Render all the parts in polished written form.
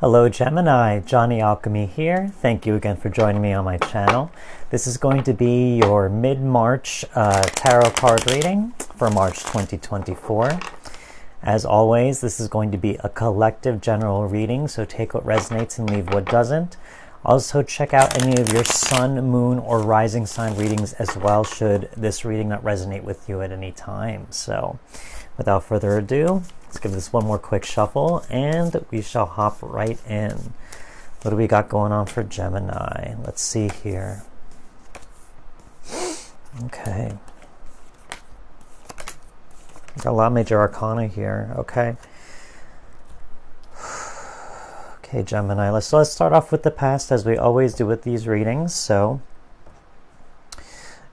Hello Gemini, Johnny Alchemy here. Thank you again for joining me on my channel. This is going to be your mid-March tarot card reading for March 2024. As always, this is going to be a collective general reading, so take what resonates and leave what doesn't. Also check out any of your sun, moon, or rising sign readings as well, should this reading not resonate with you at any time. So without further ado, let's give this one more quick shuffle and we shall hop right in. What do we got going on for Gemini? Let's see here. Okay. Got a lot of major arcana here. Okay. Okay, Gemini. Let's start off with the past as we always do with these readings. So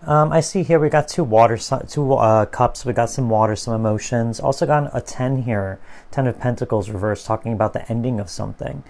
I see here we got two cups. We got some water, some emotions. Also got a 10 here, 10 of Pentacles reversed, talking about the ending of something.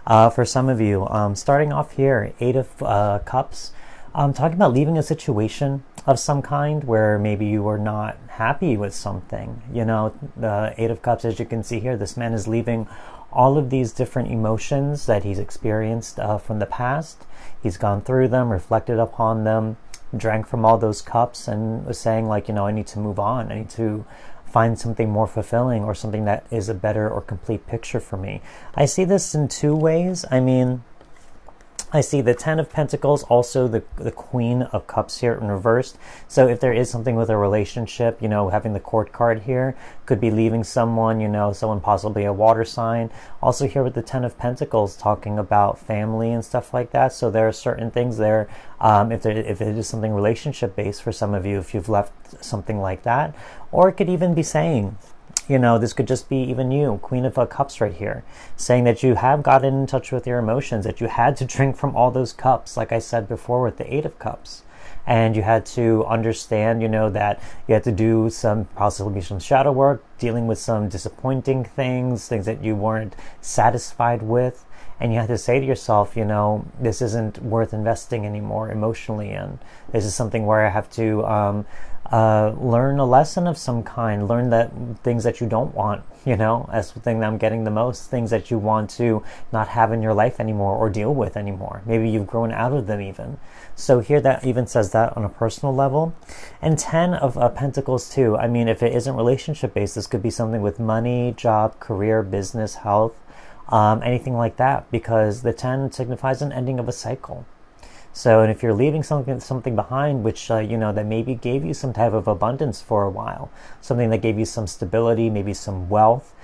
For some of you, starting off here, 8 of Cups, talking about leaving a situation of some kind where maybe you were not happy with something. You know, the 8 of Cups, as you can see here, this man is leaving all of these different emotions that he's experienced from the past. He's gone through them, reflected upon them, drank from all those cups, and was saying, like, you know, I need to move on. I need to find something more fulfilling or something that is a better or complete picture for me. I see this in two ways. I mean, I see the 10 of Pentacles, also the Queen of Cups here in reversed. So if there is something with a relationship, you know, having the Court card here, could be leaving someone, you know, someone possibly a water sign. Also here with the 10 of Pentacles, talking about family and stuff like that. So there are certain things there, if it is something relationship based for some of you, if you've left something like that. Or it could even be saying, you know, this could just be even you, Queen of Cups right here, saying that you have gotten in touch with your emotions, that you had to drink from all those cups, like I said before with the 8 of Cups. And you had to understand, you know, that you had to do possibly some shadow work, dealing with some disappointing things that you weren't satisfied with. And you had to say to yourself, you know, this isn't worth investing anymore emotionally in. This is something where I have to learn a lesson of some kind, learn that things that you don't want, you know, as the thing that I'm getting the most, things that you want to not have in your life anymore or deal with anymore. Maybe you've grown out of them even. So here that even says that on a personal level. And 10 of Pentacles too. I mean, if it isn't relationship based, this could be something with money, job, career, business, health, anything like that, because the 10 signifies an ending of a cycle. So, and if you're leaving something behind, which, you know, that maybe gave you some type of abundance for a while, something that gave you some stability, maybe some wealth,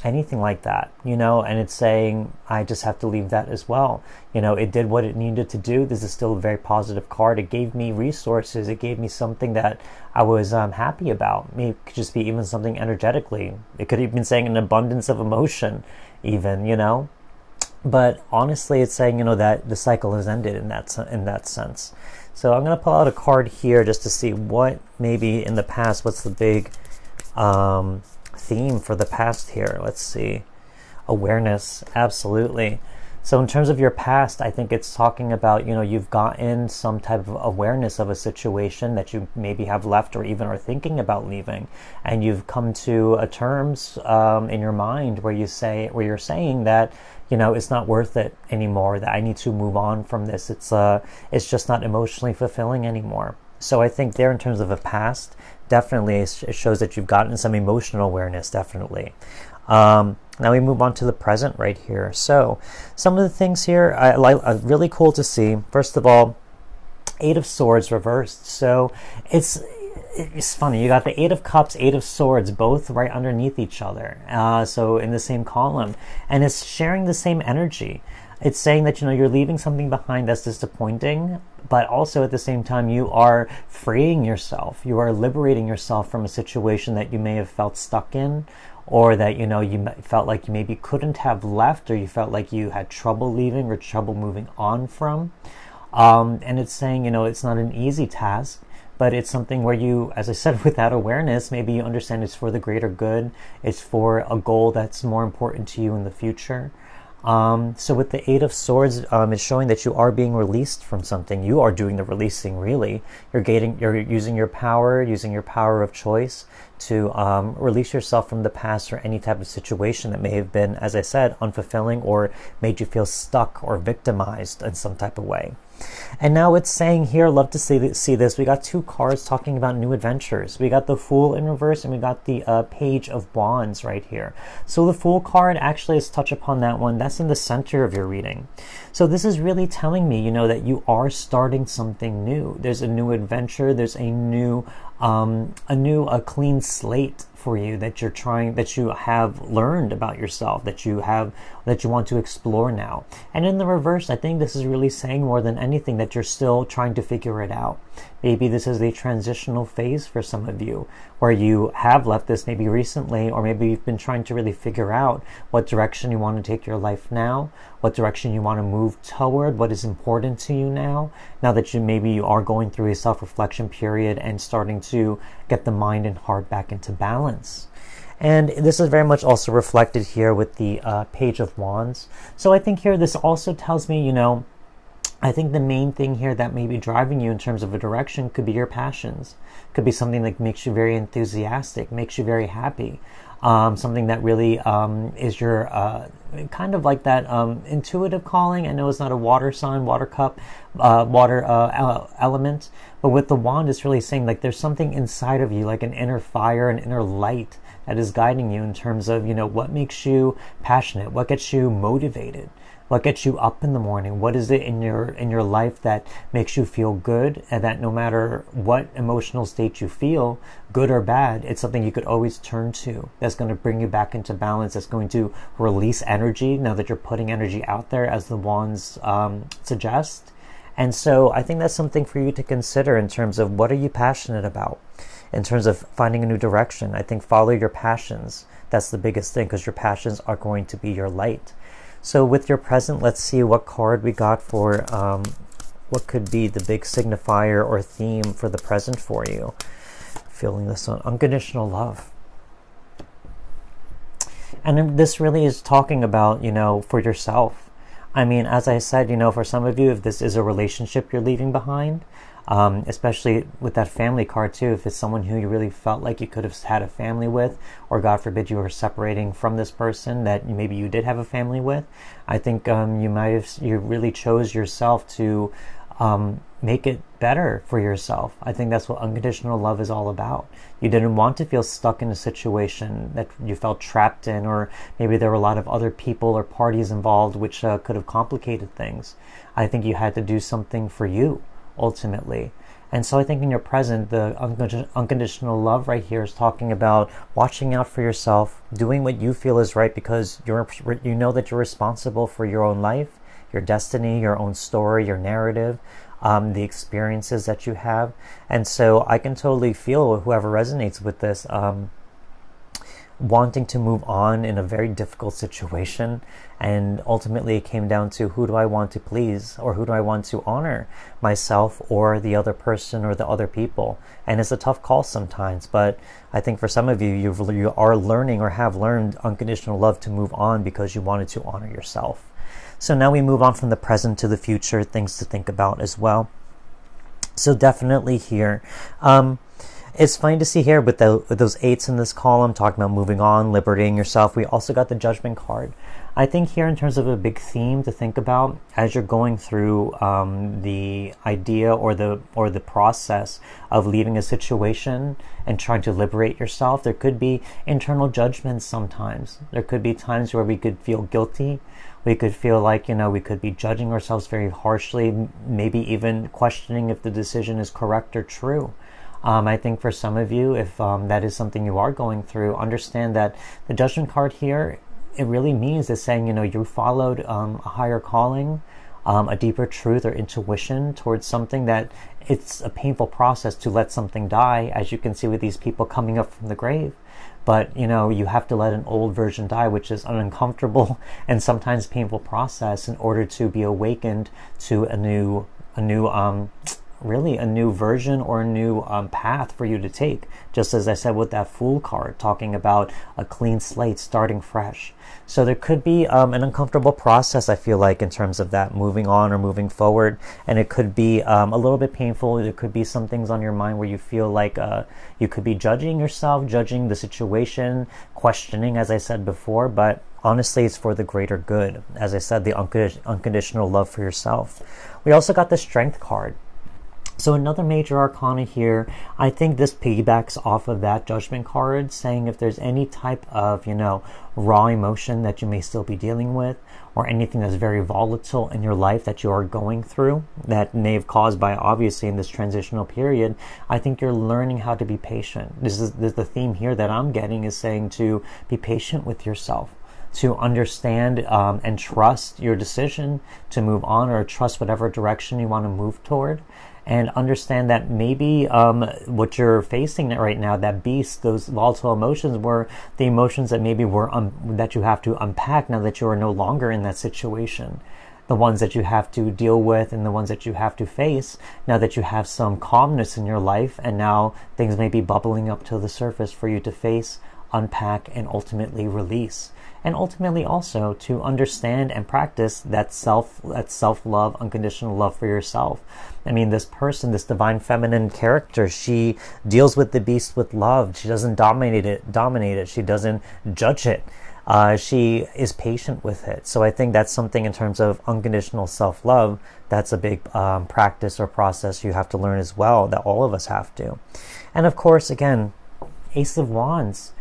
anything like that, you know, and it's saying, I just have to leave that as well. You know, it did what it needed to do. This is still a very positive card. It gave me resources. It gave me something that I was happy about. Maybe it could just be even something energetically. It could have been saying an abundance of emotion even, you know. But honestly, it's saying, you know, that the cycle has ended in that sense. So I'm going to pull out a card here just to see what maybe in the past, what's the big theme for the past here. Let's see. Awareness, absolutely. So in terms of your past, I think it's talking about, you know, you've gotten some type of awareness of a situation that you maybe have left or even are thinking about leaving. And you've come to a terms in your mind where you're saying that, you know, it's not worth it anymore, that I need to move on from this. It's just not emotionally fulfilling anymore. So I think there, in terms of a past, definitely it shows that you've gotten some emotional awareness, definitely. Now we move on to the present right here. So some of the things here are really cool to see. First of all, 8 of Swords reversed. So it's funny. You got the 8 of Cups, 8 of Swords, both right underneath each other. So in the same column, and it's sharing the same energy. It's saying that, you know, you're leaving something behind that's disappointing, but also at the same time, you are freeing yourself. You are liberating yourself from a situation that you may have felt stuck in, or that, you know, you felt like you maybe couldn't have left, or you felt like you had trouble leaving or trouble moving on from. And it's saying, you know, it's not an easy task, but it's something where you, as I said, with that awareness, maybe you understand it's for the greater good. It's for a goal that's more important to you in the future. So with the Eight of Swords, it's showing that you are being released from something. You are doing the releasing, really. You're using your power of choice to release yourself from the past or any type of situation that may have been, as I said, unfulfilling or made you feel stuck or victimized in some type of way. And now it's saying here, love to see this, we got two cards talking about new adventures. We got the Fool in reverse and we got the Page of Wands right here. So the Fool card, actually, let's touch upon that one. That's in the center of your reading. So this is really telling me, that you are starting something new. There's a new adventure. There's a clean slate for you that you have learned about yourself, that you want to explore now. And in the reverse, I think this is really saying more than anything that you're still trying to figure it out. Maybe this is a transitional phase for some of you, where you have left this maybe recently, or maybe you've been trying to really figure out what direction you want to take your life now, what direction you want to move toward, what is important to you now that you are going through a self-reflection period and starting to get the mind and heart back into balance. And this is very much also reflected here with the Page of Wands. So I think here this also tells me, I think the main thing here that may be driving you in terms of a direction could be your passions. Could be something that makes you very enthusiastic, makes you very happy. Something that really is your kind of like that intuitive calling. I know it's not a water sign, water element, but with the wand, it's really saying like there's something inside of you, like an inner fire, an inner light that is guiding you in terms of, what makes you passionate, what gets you motivated. What gets you up in the morning? What is it in your life that makes you feel good, and that no matter what emotional state you feel, good or bad, it's something you could always turn to. That's going to bring you back into balance. That's going to release energy now that you're putting energy out there, as the wands suggest. And so I think that's something for you to consider in terms of what are you passionate about, in terms of finding a new direction. I think follow your passions. That's the biggest thing, because your passions are going to be your light. So with your present, let's see what card we got for what could be the big signifier or theme for the present for you. Feeling this one, unconditional love. And this really is talking about, for yourself. I mean, as I said, for some of you, if this is a relationship you're leaving behind, especially with that family card too, if it's someone who you really felt like you could have had a family with, or God forbid you were separating from this person that maybe you did have a family with, I think you really chose yourself to make it better for yourself. I think that's what unconditional love is all about. You didn't want to feel stuck in a situation that you felt trapped in, or maybe there were a lot of other people or parties involved which could have complicated things. I think you had to do something for you ultimately. And so I think in your present, the unconditional love right here is talking about watching out for yourself, doing what you feel is right, because you know that you're responsible for your own life, your destiny, your own story, your narrative, the experiences that you have. And so I can totally feel whoever resonates with this, wanting to move on in a very difficult situation. And ultimately it came down to, who do I want to please, or who do I want to honor, myself or the other person or the other people? And it's a tough call sometimes, but I think for some of you, you are learning or have learned unconditional love to move on because you wanted to honor yourself. So now we move on from the present to the future, things to think about as well. So definitely here, it's fine to see here with those eights in this column, talking about moving on, liberating yourself. We also got the Judgment card. I think here, in terms of a big theme to think about as you're going through the idea or the process of leaving a situation and trying to liberate yourself, there could be internal judgments sometimes. There could be times where we could feel guilty. We could feel like, we could be judging ourselves very harshly, maybe even questioning if the decision is correct or true. I think for some of you, if that is something you are going through, understand that the Judgment card here, it really means is saying, you followed a higher calling, a deeper truth or intuition towards something that it's a painful process to let something die, as you can see with these people coming up from the grave. But, you have to let an old version die, which is an uncomfortable and sometimes painful process in order to be awakened to a new really a new version or a new path for you to take. Just as I said with that Fool card, talking about a clean slate, starting fresh. So there could be an uncomfortable process, I feel like, in terms of that, moving on or moving forward. And it could be a little bit painful. There could be some things on your mind where you feel like you could be judging yourself, judging the situation, questioning, as I said before. But honestly, it's for the greater good. As I said, the unconditional love for yourself. We also got the Strength card. So another major arcana here, I think this piggybacks off of that Judgment card, saying if there's any type of, raw emotion that you may still be dealing with, or anything that's very volatile in your life that you are going through, that may have caused by, obviously, in this transitional period, I think you're learning how to be patient. This is the theme here that I'm getting, is saying to be patient with yourself, to understand and trust your decision to move on, or trust whatever direction you want to move toward, and understand that maybe what you're facing right now, that beast, those volatile emotions, were the emotions that maybe were that you have to unpack now that you are no longer in that situation. The ones that you have to deal with and the ones that you have to face now that you have some calmness in your life, and now things may be bubbling up to the surface for you to face, unpack, and ultimately release. And ultimately also to understand and practice that self-love, unconditional love for yourself. I mean, this person, this divine feminine character, she deals with the beast with love. She doesn't dominate it. She doesn't judge it. She is patient with it. So I think that's something in terms of unconditional self-love. That's a big practice or process you have to learn as well, that all of us have to. And of course, again, Ace of Wands.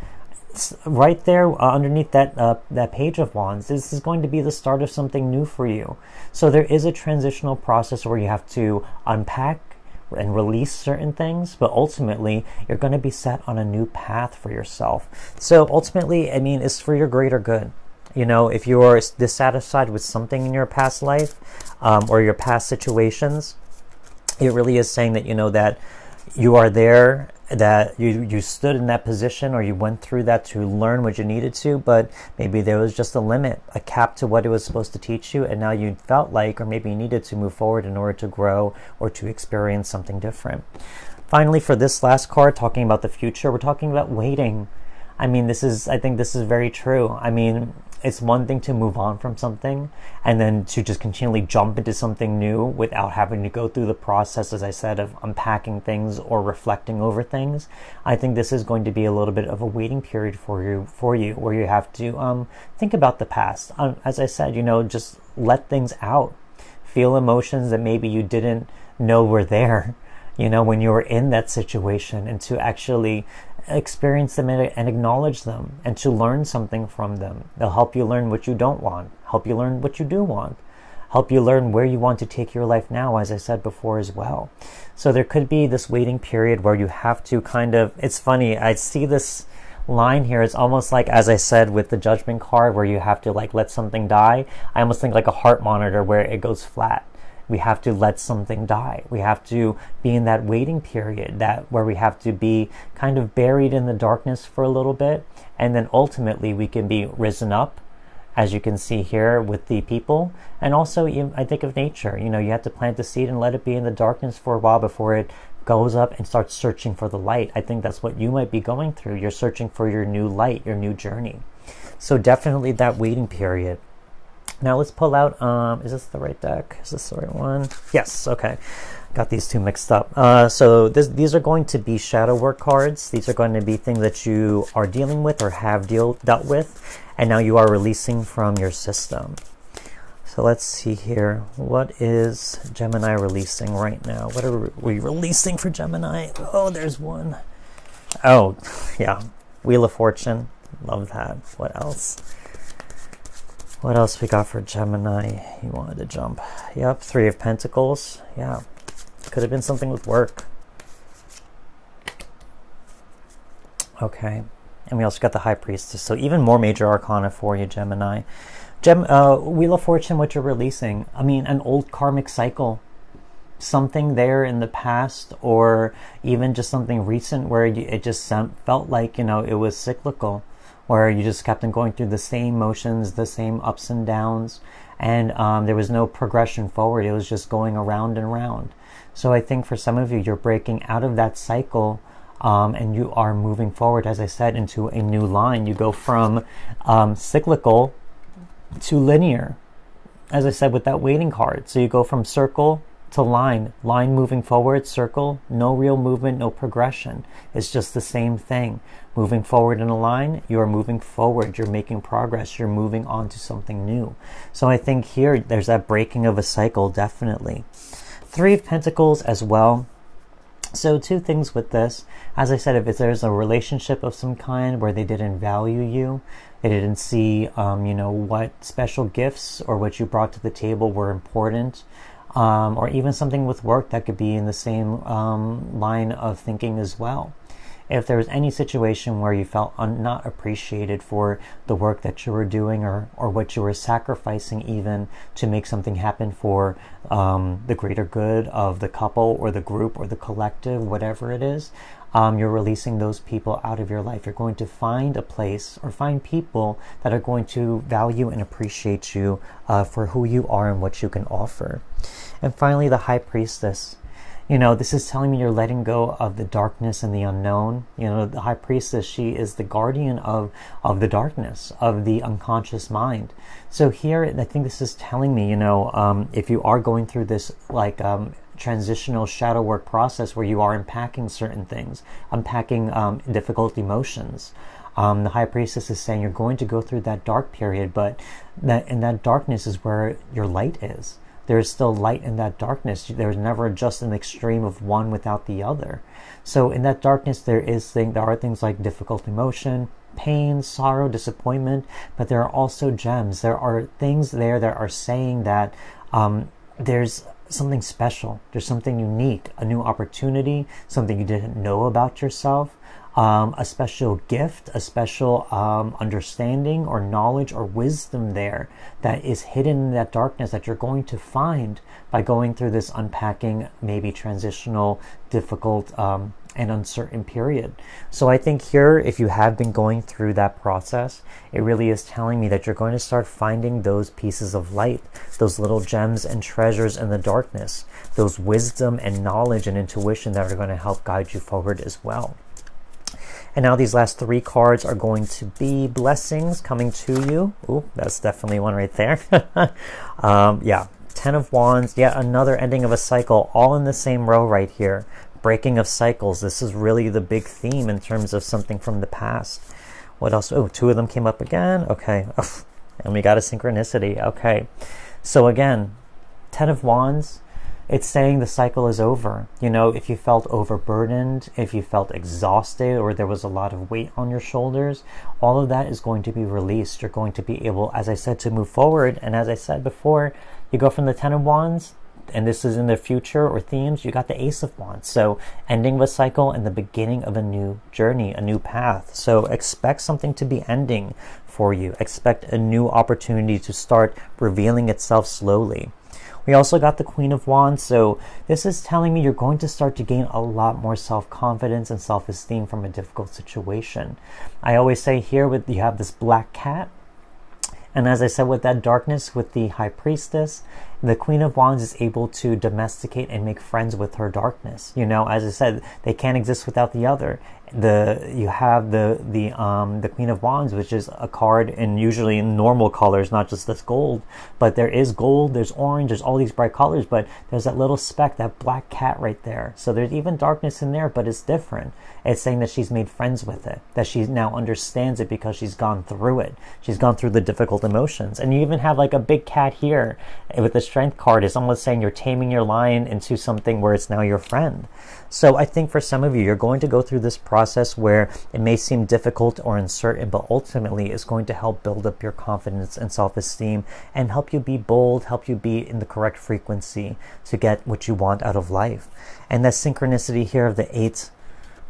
Right there underneath that Page of Wands, this is going to be the start of something new for you. So there is a transitional process where you have to unpack and release certain things, but ultimately you're going to be set on a new path for yourself. So ultimately, I mean, it's for your greater good. If you're dissatisfied with something in your past life or your past situations, it really is saying that that you are there, that you stood in that position, or you went through that to learn what you needed to, but maybe there was just a limit, a cap to what it was supposed to teach you, and now you felt like, or maybe you needed to move forward in order to grow or to experience something different. Finally, for this last card, talking about the future, we're talking about waiting. I mean, I think this is very true. I mean, it's one thing to move on from something and then to just continually jump into something new without having to go through the process, as I said, of unpacking things or reflecting over things. I think this is going to be a little bit of a waiting period for you where you have to think about the past. As I said, just let things out. Feel emotions that maybe you didn't know were there, when you were in that situation, and to actually experience them and acknowledge them, and to learn something from them. They'll help you learn what you don't want, help you learn what you do want, help you learn where you want to take your life now, as I said before as well. So there could be this waiting period where you have to it's funny, I see this line here. It's almost like, as I said with the Judgment card, where you have to let something die. I almost think like a heart monitor where it goes flat. We have to let something die. We have to be in that waiting period, where we have to be kind of buried in the darkness for a little bit, and then ultimately we can be risen up, as you can see here with the people. And also, I think of nature. You have to plant the seed and let it be in the darkness for a while before it goes up and starts searching for the light. I think that's what you might be going through. You're searching for your new light, your new journey. So definitely that waiting period. Now let's pull out, is this the right deck? Is this the right one? Yes, okay. Got these two mixed up. So these are going to be shadow work cards. These are going to be things that you are dealing with or have dealt with, and now you are releasing from your system. So let's see here. What is Gemini releasing right now? What are we releasing for Gemini? Oh, there's one. Oh, yeah. Wheel of Fortune. Love that. What else? What else we got for Gemini? You wanted to jump. Yep, Three of Pentacles. Yeah, could have been something with work. Okay, and we also got the High Priestess. So even more major arcana for you, Gemini. Wheel of Fortune, what you're releasing. I mean, an old karmic cycle. Something there in the past, or even just something recent where it just felt like, it was cyclical, where you just kept on going through the same motions, the same ups and downs, and there was no progression forward. It was just going around and around. So I think for some of you, you're breaking out of that cycle, and you are moving forward, as I said, into a new line. You go from cyclical to linear, as I said with that waiting card. So you go from circle to line moving forward, circle, no real movement, no progression. It's just the same thing. Moving forward in a line, you are moving forward, you're making progress, you're moving on to something new. So I think here there's that breaking of a cycle, definitely. Three of Pentacles as well. So two things with this. As I said, if there's a relationship of some kind where they didn't value you, they didn't see what special gifts or what you brought to the table were important, or even something with work that could be in the same line of thinking as well. If there was any situation where you felt not appreciated for the work that you were doing, or what you were sacrificing even to make something happen for the greater good of the couple or the group or the collective, whatever it is, you're releasing those people out of your life. You're going to find a place or find people that are going to value and appreciate you for who you are and what you can offer. And finally, the High Priestess. This is telling me you're letting go of the darkness and the unknown. The High Priestess, she is the guardian of the darkness, of the unconscious mind. So here, I think this is telling me, if you are going through this transitional shadow work process where you are unpacking certain things, unpacking difficult emotions, the High Priestess is saying you're going to go through that dark period, but in that darkness is where your light is. There is still light in that darkness. There's never just an extreme of one without the other. So in that darkness, there are things like difficult emotion, pain, sorrow, disappointment, but there are also gems. There are things there that are saying that there's something special. There's something unique, a new opportunity, something you didn't know about yourself. A special gift, a special understanding or knowledge or wisdom there that is hidden in that darkness that you're going to find by going through this unpacking, maybe transitional, difficult, and uncertain period. So I think here, if you have been going through that process, it really is telling me that you're going to start finding those pieces of light, those little gems and treasures in the darkness, those wisdom and knowledge and intuition that are going to help guide you forward as well. And now these last three cards are going to be blessings coming to you. Ooh, that's definitely one right there. Yeah, Ten of Wands, yet another ending of a cycle, all in the same row right here. Breaking of cycles. This is really the big theme in terms of something from the past. What else? Oh, two of them came up again. Okay. And we got a synchronicity. Okay. So again, Ten of Wands, it's saying the cycle is over. If you felt overburdened, if you felt exhausted, or there was a lot of weight on your shoulders, all of that is going to be released. You're going to be able, as I said, to move forward. And as I said before, you go from the Ten of Wands, and this is in the future or themes, you got the Ace of Wands. So ending of a cycle and the beginning of a new journey, a new path. So expect something to be ending for you. Expect a new opportunity to start revealing itself slowly. We also got the Queen of Wands, so this is telling me you're going to start to gain a lot more self-confidence and self-esteem from a difficult situation. I always say here, you have this black cat, and as I said, with that darkness, with the High Priestess, the Queen of Wands is able to domesticate and make friends with her darkness. As I said, they can't exist without the other. You have the Queen of Wands, which is a card usually in normal colors, not just this gold, but there is gold, there's orange, there's all these bright colors, but there's that little speck, that black cat right there. So there's even darkness in there, but it's different. It's saying that she's made friends with it, that she now understands it because she's gone through it. She's gone through the difficult emotions. And you even have like a big cat here with the Strength card. It's almost saying you're taming your lion into something where it's now your friend. So I think for some of you, you're going to go through this process where it may seem difficult or uncertain, but ultimately it's going to help build up your confidence and self-esteem and help you be bold, help you be in the correct frequency to get what you want out of life. And that synchronicity here of the Eight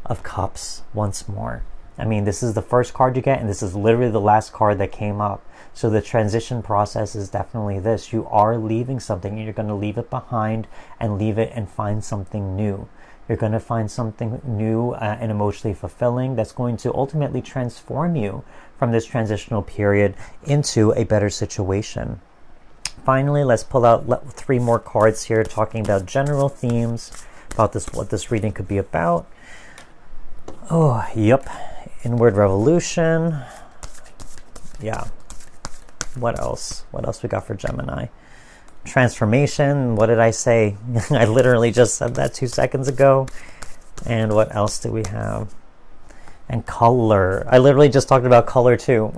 of Cups once more. I mean, this is the first card you get, and this is literally the last card that came up. So the transition process is definitely this. You are leaving something, and you're going to leave it behind and leave it and find something new. You're going to find something new and emotionally fulfilling that's going to ultimately transform you from this transitional period into a better situation. finally, let's pull out 3 more cards here talking about general themes, about what this reading could be about. Oh, yep. Inward revolution. Yeah. What else? What else we got for Gemini? Transformation. What did I say? I literally just said that 2 seconds ago. And what else do we have? And color. I literally just talked about color too.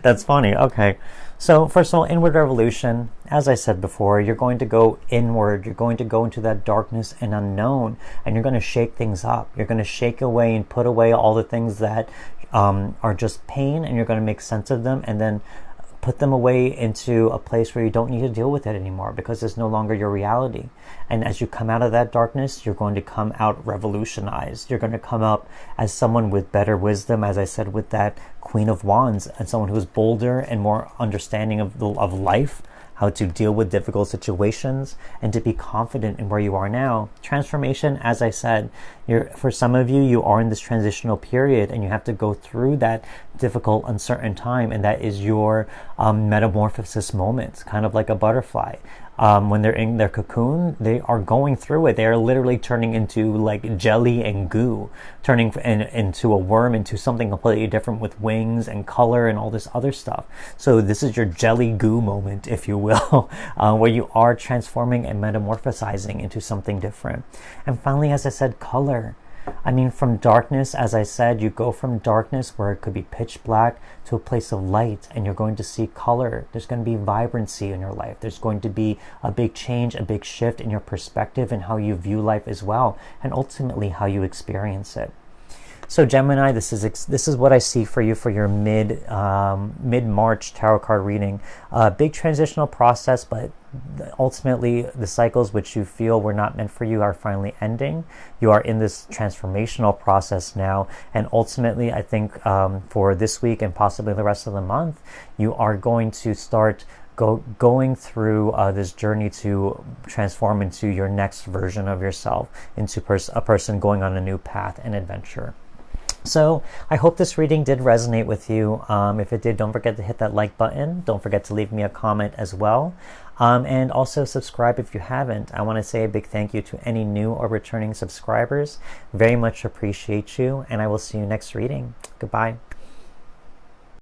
That's funny. Okay. So first of all, inward revolution. As I said before, you're going to go inward. You're going to go into that darkness and unknown, and you're going to shake things up. You're going to shake away and put away all the things that are just pain, and you're going to make sense of them, and then put them away into a place where you don't need to deal with it anymore, because it's no longer your reality. And as you come out of that darkness, you're going to come out revolutionized. You're going to come up as someone with better wisdom, as I said, with that Queen of Wands, and someone who's bolder and more understanding of life, how to deal with difficult situations, and to be confident in where you are now. Transformation, as I said, for some of you, you are in this transitional period, and you have to go through that difficult, uncertain time, and that is your metamorphosis moment, kind of like a butterfly. When they're in their cocoon, they are going through it. They are literally turning into like jelly and goo, turning into a worm, into something completely different with wings and color and all this other stuff. So this is your jelly goo moment, if you will, where you are transforming and metamorphosizing into something different. And finally, as I said, color. I mean, from darkness, as I said, you go from darkness where it could be pitch black to a place of light, and you're going to see color. There's going to be vibrancy in your life. There's going to be a big change, a big shift in your perspective and how you view life as well, and ultimately how you experience it. So Gemini, this is what I see for you for your mid-March tarot card reading. Big transitional process, but ultimately the cycles which you feel were not meant for you are finally ending. You are in this transformational process now, and ultimately I think for this week and possibly the rest of the month, you are going to start going through this journey to transform into your next version of yourself, into a person going on a new path and adventure. So I hope this reading did resonate with you. If it did, don't forget to hit that like button. Don't forget to leave me a comment as well. And also subscribe if you haven't. I want to say a big thank you to any new or returning subscribers. Very much appreciate you, and I will see you next reading. Goodbye.